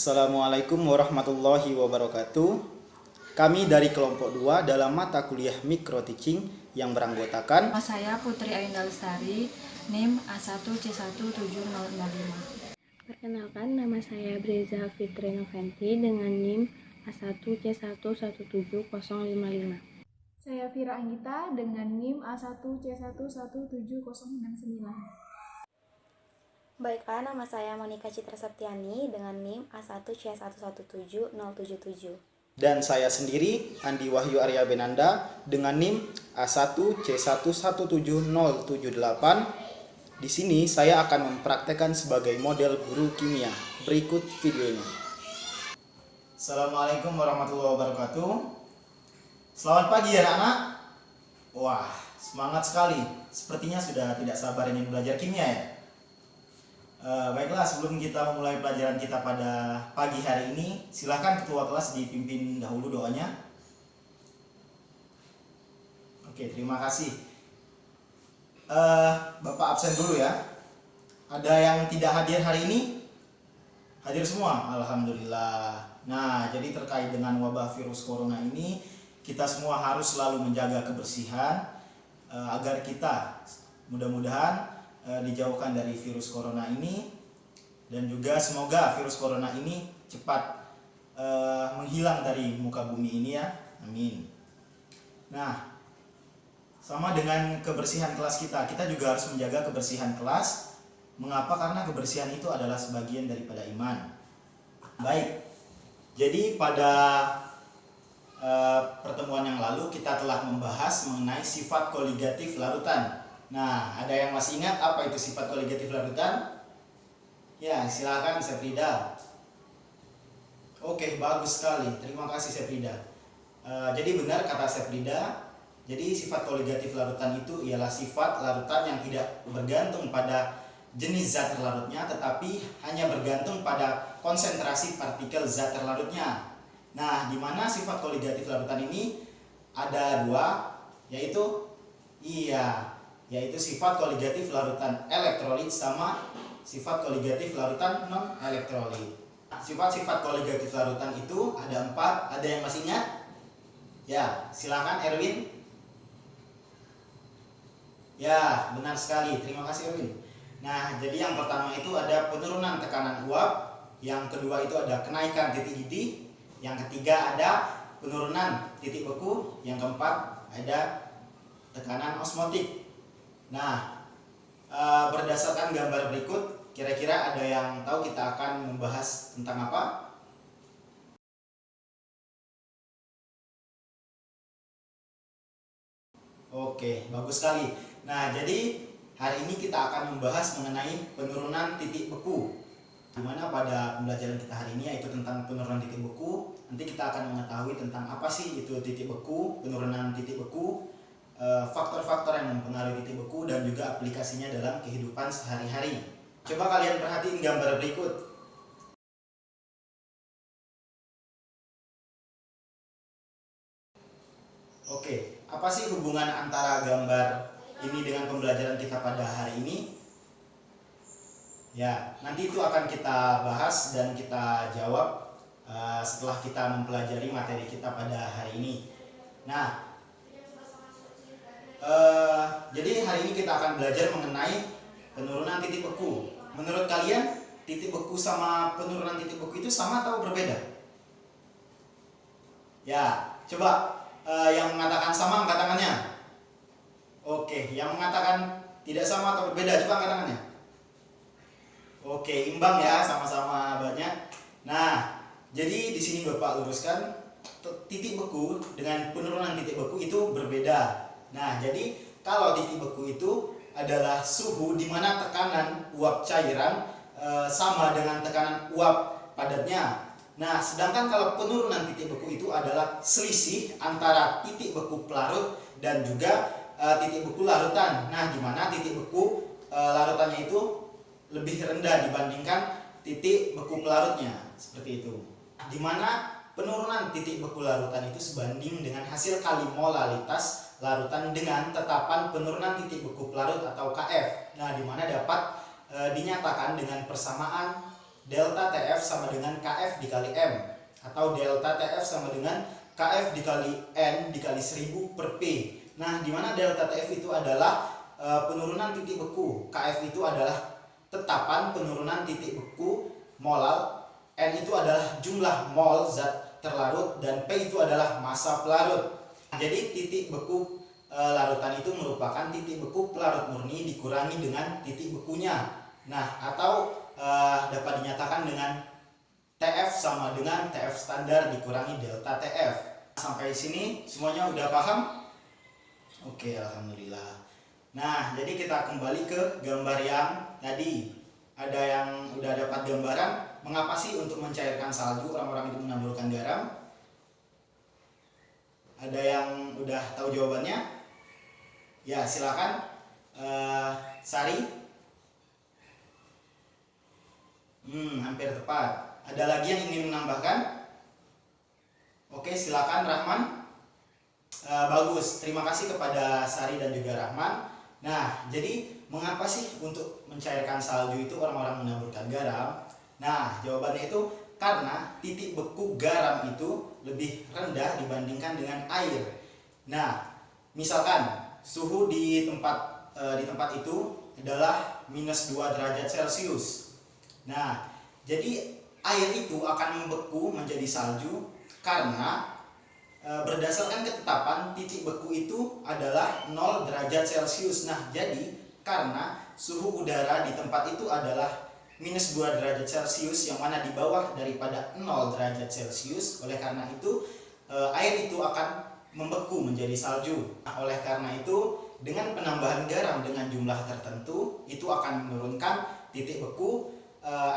Assalamualaikum warahmatullahi wabarakatuh. Kami dari kelompok 2 dalam mata kuliah Micro Teaching yang beranggotakan Nama saya Putri Ainda Lestari, NIM A1C17005. Perkenalkan, nama saya Breza Fitri Noventi dengan NIM A1C117055. Saya Vira Anggita dengan NIM A1C117069. Baiklah, nama saya Monika Citra Septiani dengan NIM A1C117077. dan saya sendiri Andi Wahyu Arya Benanda dengan NIM A1C117078. Di sini saya akan mempraktekkan sebagai model guru kimia. Berikut videonya. Assalamualaikum warahmatullahi wabarakatuh. Selamat pagi ya anak-anak. Wah, semangat sekali. Sepertinya sudah tidak sabar ingin belajar kimia ya. Baiklah, sebelum kita memulai pelajaran kita pada pagi hari ini, silahkan ketua kelas dipimpin dahulu doanya. Oke, terima kasih. Bapak absen dulu ya. Ada yang tidak hadir hari ini? Hadir semua? Alhamdulillah. Nah, jadi terkait dengan wabah virus corona ini, kita semua harus selalu menjaga kebersihan agar kita mudah-mudahan dijauhkan dari virus corona ini, dan juga semoga virus corona ini cepat menghilang dari muka bumi ini ya, amin. Nah, sama dengan kebersihan kelas kita juga harus menjaga kebersihan kelas. Mengapa? Karena kebersihan itu adalah sebagian daripada iman. Baik, jadi pada pertemuan yang lalu kita telah membahas mengenai sifat koligatif larutan. Nah, ada yang masih ingat apa itu sifat koligatif larutan? Ya, silakan Sefrida. Oke, bagus sekali. Terima kasih Sefrida. Jadi benar kata Sefrida. Jadi sifat koligatif larutan itu ialah sifat larutan yang tidak bergantung pada jenis zat terlarutnya, tetapi hanya bergantung pada konsentrasi partikel zat terlarutnya. Nah, di mana sifat koligatif larutan ini ada dua, yaitu sifat koligatif larutan elektrolit sama sifat koligatif larutan non elektrolit. Sifat-sifat koligatif larutan itu ada 4. Ada yang masih ingat? Ya, silakan Erwin. Ya, benar sekali. Terima kasih Erwin. Nah, jadi yang pertama itu ada penurunan tekanan uap, yang kedua itu ada kenaikan titik didih, yang ketiga ada penurunan titik beku, yang keempat ada tekanan osmotik. Nah, berdasarkan gambar berikut, kira-kira ada yang tahu kita akan membahas tentang apa? Oke, bagus sekali. Nah, jadi hari ini kita akan membahas mengenai penurunan titik beku. Dimana pada pembelajaran kita hari ini yaitu tentang penurunan titik beku. Nanti kita akan mengetahui tentang apa sih itu titik beku, penurunan titik beku, faktor-faktor yang mempengaruhi titik beku, dan juga aplikasinya dalam kehidupan sehari-hari. Coba kalian perhatiin gambar berikut. Oke, apa sih hubungan antara gambar ini dengan pembelajaran kita pada hari ini? Ya, nanti itu akan kita bahas dan kita jawab setelah kita mempelajari materi kita pada hari ini. Nah, jadi hari ini kita akan belajar mengenai penurunan titik beku. Menurut kalian, titik beku sama penurunan titik beku itu sama atau berbeda? Ya, coba yang mengatakan sama angkat tangannya. Oke, yang mengatakan tidak sama atau berbeda, coba angkat tangannya. Oke, imbang ya, sama-sama banyak. Nah, jadi di sini Bapak luruskan, titik beku dengan penurunan titik beku itu berbeda. Nah, jadi kalau titik beku itu adalah suhu di mana tekanan uap cairan sama dengan tekanan uap padatnya. Nah, sedangkan kalau penurunan titik beku itu adalah selisih antara titik beku pelarut dan juga titik beku larutan. Nah, di mana titik beku larutannya itu lebih rendah dibandingkan titik beku pelarutnya, seperti itu. Di mana penurunan titik beku larutan itu sebanding dengan hasil kali molalitas larutan dengan tetapan penurunan titik beku pelarut atau KF. Nah, di mana dapat dinyatakan dengan persamaan delta TF sama dengan KF dikali M, atau delta TF sama dengan KF dikali N dikali 1000 per P. Nah, di mana delta TF itu adalah penurunan titik beku, KF itu adalah tetapan penurunan titik beku molal, N itu adalah jumlah mol zat terlarut, dan P itu adalah massa pelarut. Jadi titik beku larutan itu merupakan titik beku pelarut murni dikurangi dengan titik bekunya. Nah, atau dapat dinyatakan dengan TF sama dengan TF standar dikurangi delta TF. Sampai sini semuanya udah paham? Oke, alhamdulillah. Nah, jadi kita kembali ke gambar yang tadi. Ada yang udah dapat gambaran mengapa sih untuk mencairkan salju orang-orang itu menaburkan garam? Ada yang udah tahu jawabannya? Ya, silakan. Sari. Hampir tepat. Ada lagi yang ingin menambahkan? Oke, silakan Rahman. Bagus, terima kasih kepada Sari dan juga Rahman. Nah, jadi mengapa sih untuk mencairkan salju itu orang-orang menaburkan garam? Nah, jawabannya itu karena titik beku garam itu lebih rendah dibandingkan dengan air. Nah, misalkan suhu di tempat itu adalah -2 derajat Celcius. Nah, jadi air itu akan membeku menjadi salju karena berdasarkan ketetapan titik beku itu adalah 0 derajat Celcius. Nah, jadi karena suhu udara di tempat itu adalah -2 derajat Celcius yang mana di bawah daripada 0 derajat Celcius, oleh karena itu air itu akan membeku menjadi salju. Nah, oleh karena itu dengan penambahan garam dengan jumlah tertentu itu akan menurunkan titik beku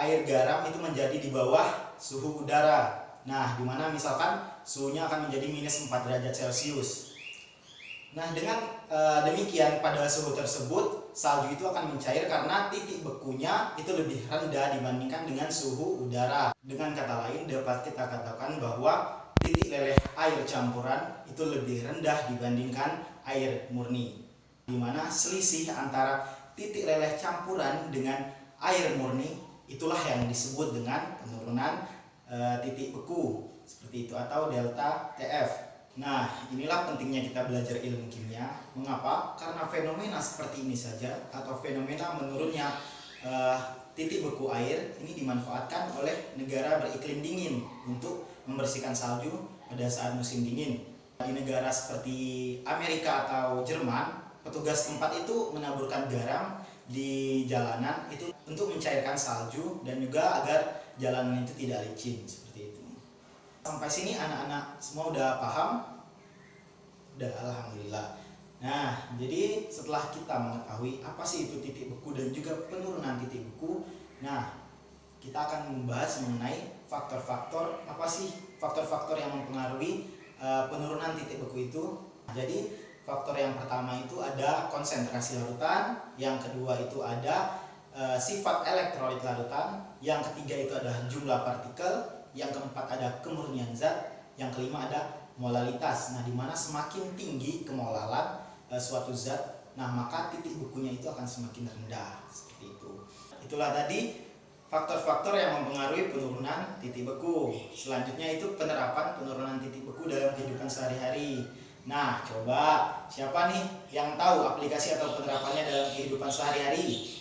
air garam itu menjadi di bawah suhu udara. Nah, dimana misalkan suhunya akan menjadi -4 derajat Celcius. Nah, dengan demikian pada suhu tersebut salju itu akan mencair karena titik bekunya itu lebih rendah dibandingkan dengan suhu udara. Dengan kata lain dapat kita katakan bahwa titik leleh air campuran itu lebih rendah dibandingkan air murni. Dimana selisih antara titik leleh campuran dengan air murni itulah yang disebut dengan penurunan titik beku seperti itu, atau delta TF. Nah, inilah pentingnya kita belajar ilmu kimia. Mengapa? Karena fenomena seperti ini saja atau fenomena menurunnya titik beku air ini dimanfaatkan oleh negara beriklim dingin untuk membersihkan salju pada saat musim dingin. Di negara seperti Amerika atau Jerman, petugas tempat itu menaburkan garam di jalanan itu untuk mencairkan salju dan juga agar jalanan itu tidak licin seperti itu. Sampai sini anak-anak semua udah paham? Udah, alhamdulillah. Nah, jadi setelah kita mengetahui apa sih itu titik beku dan juga penurunan titik beku, nah kita akan membahas mengenai faktor-faktor, apa sih faktor-faktor yang mempengaruhi penurunan titik beku itu. Jadi faktor yang pertama itu ada konsentrasi larutan, yang kedua itu ada sifat elektrolit larutan, yang ketiga itu ada jumlah partikel, yang keempat ada kemurnian zat, yang kelima ada molalitas. Nah, dimana semakin tinggi kemolalan suatu zat, nah maka titik bekunya itu akan semakin rendah seperti itu. Itulah tadi faktor-faktor yang mempengaruhi penurunan titik beku. Selanjutnya itu penerapan penurunan titik beku dalam kehidupan sehari-hari. Nah, coba siapa nih yang tahu aplikasi atau penerapannya dalam kehidupan sehari-hari?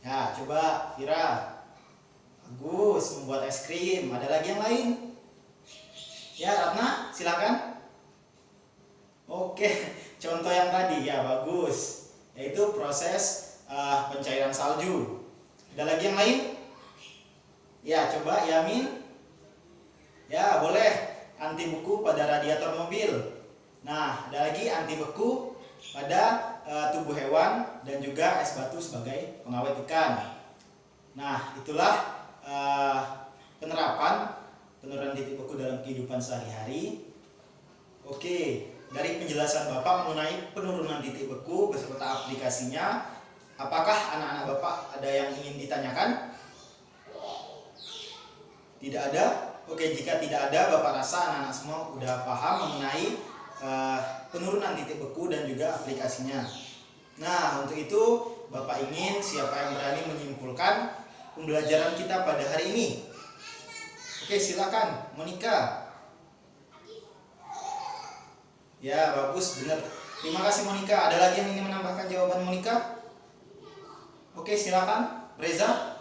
Ya, coba Vira. Bagus, membuat es krim. Ada lagi yang lain? Ya, Ratna, silakan. Oke, contoh yang tadi ya bagus, yaitu proses pencairan salju. Ada lagi yang lain? Ya, coba Yamin. Ya, boleh. Anti beku pada radiator mobil. Nah, ada lagi anti beku pada tubuh hewan dan juga es batu sebagai pengawet ikan. Nah, itulah penerapan penurunan titik beku dalam kehidupan sehari-hari. Oke, dari penjelasan Bapak mengenai penurunan titik beku beserta aplikasinya, apakah anak-anak Bapak ada yang ingin ditanyakan? Tidak ada? Oke, jika tidak ada, Bapak rasa anak-anak semua udah paham mengenai penurunan titik beku dan juga aplikasinya. Nah, untuk itu Bapak ingin siapa yang berani menyimpulkan pembelajaran kita pada hari ini. Oke, silakan Monica. Ya, bagus, benar. Terima kasih Monica. Ada lagi yang ingin menambahkan jawaban Monica? Oke, silakan Reza.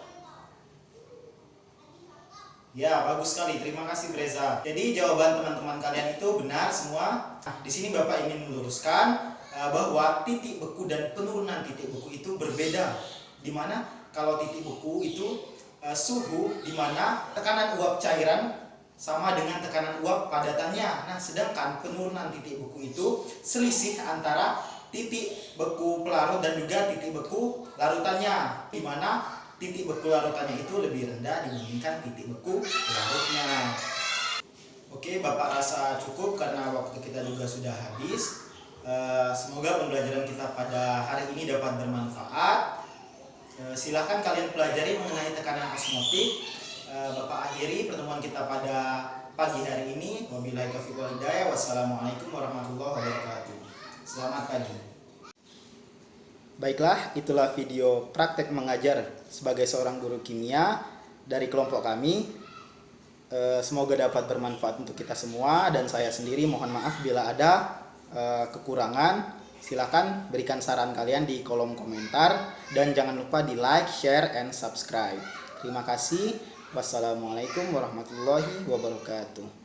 Ya, bagus sekali. Terima kasih Reza. Jadi jawaban teman-teman kalian itu benar semua. Nah, di sini Bapak ingin meluruskan bahwa titik beku dan penurunan titik beku itu berbeda. Dimana kalau titik beku itu suhu dimana tekanan uap cairan sama dengan tekanan uap padatannya. Nah, sedangkan penurunan titik beku itu selisih antara titik beku pelarut dan juga titik beku larutannya, dimana titik beku larutannya itu lebih rendah dibandingkan titik beku larutnya. Oke, Bapak rasa cukup karena waktu kita juga sudah habis. Semoga pembelajaran kita pada hari ini dapat bermanfaat. Silahkan kalian pelajari mengenai tekanan osmotik. Bapak akhiri pertemuan kita pada pagi hari ini. Wabillahi taufiq wal hidayah. Wassalamualaikum warahmatullahi wabarakatuh. Selamat pagi. Baiklah, itulah video praktek mengajar sebagai seorang guru kimia dari kelompok kami. Semoga dapat bermanfaat untuk kita semua, dan saya sendiri mohon maaf bila ada kekurangan. Silakan berikan saran kalian di kolom komentar, dan jangan lupa di like, share, and subscribe. Terima kasih. Wassalamualaikum warahmatullahi wabarakatuh.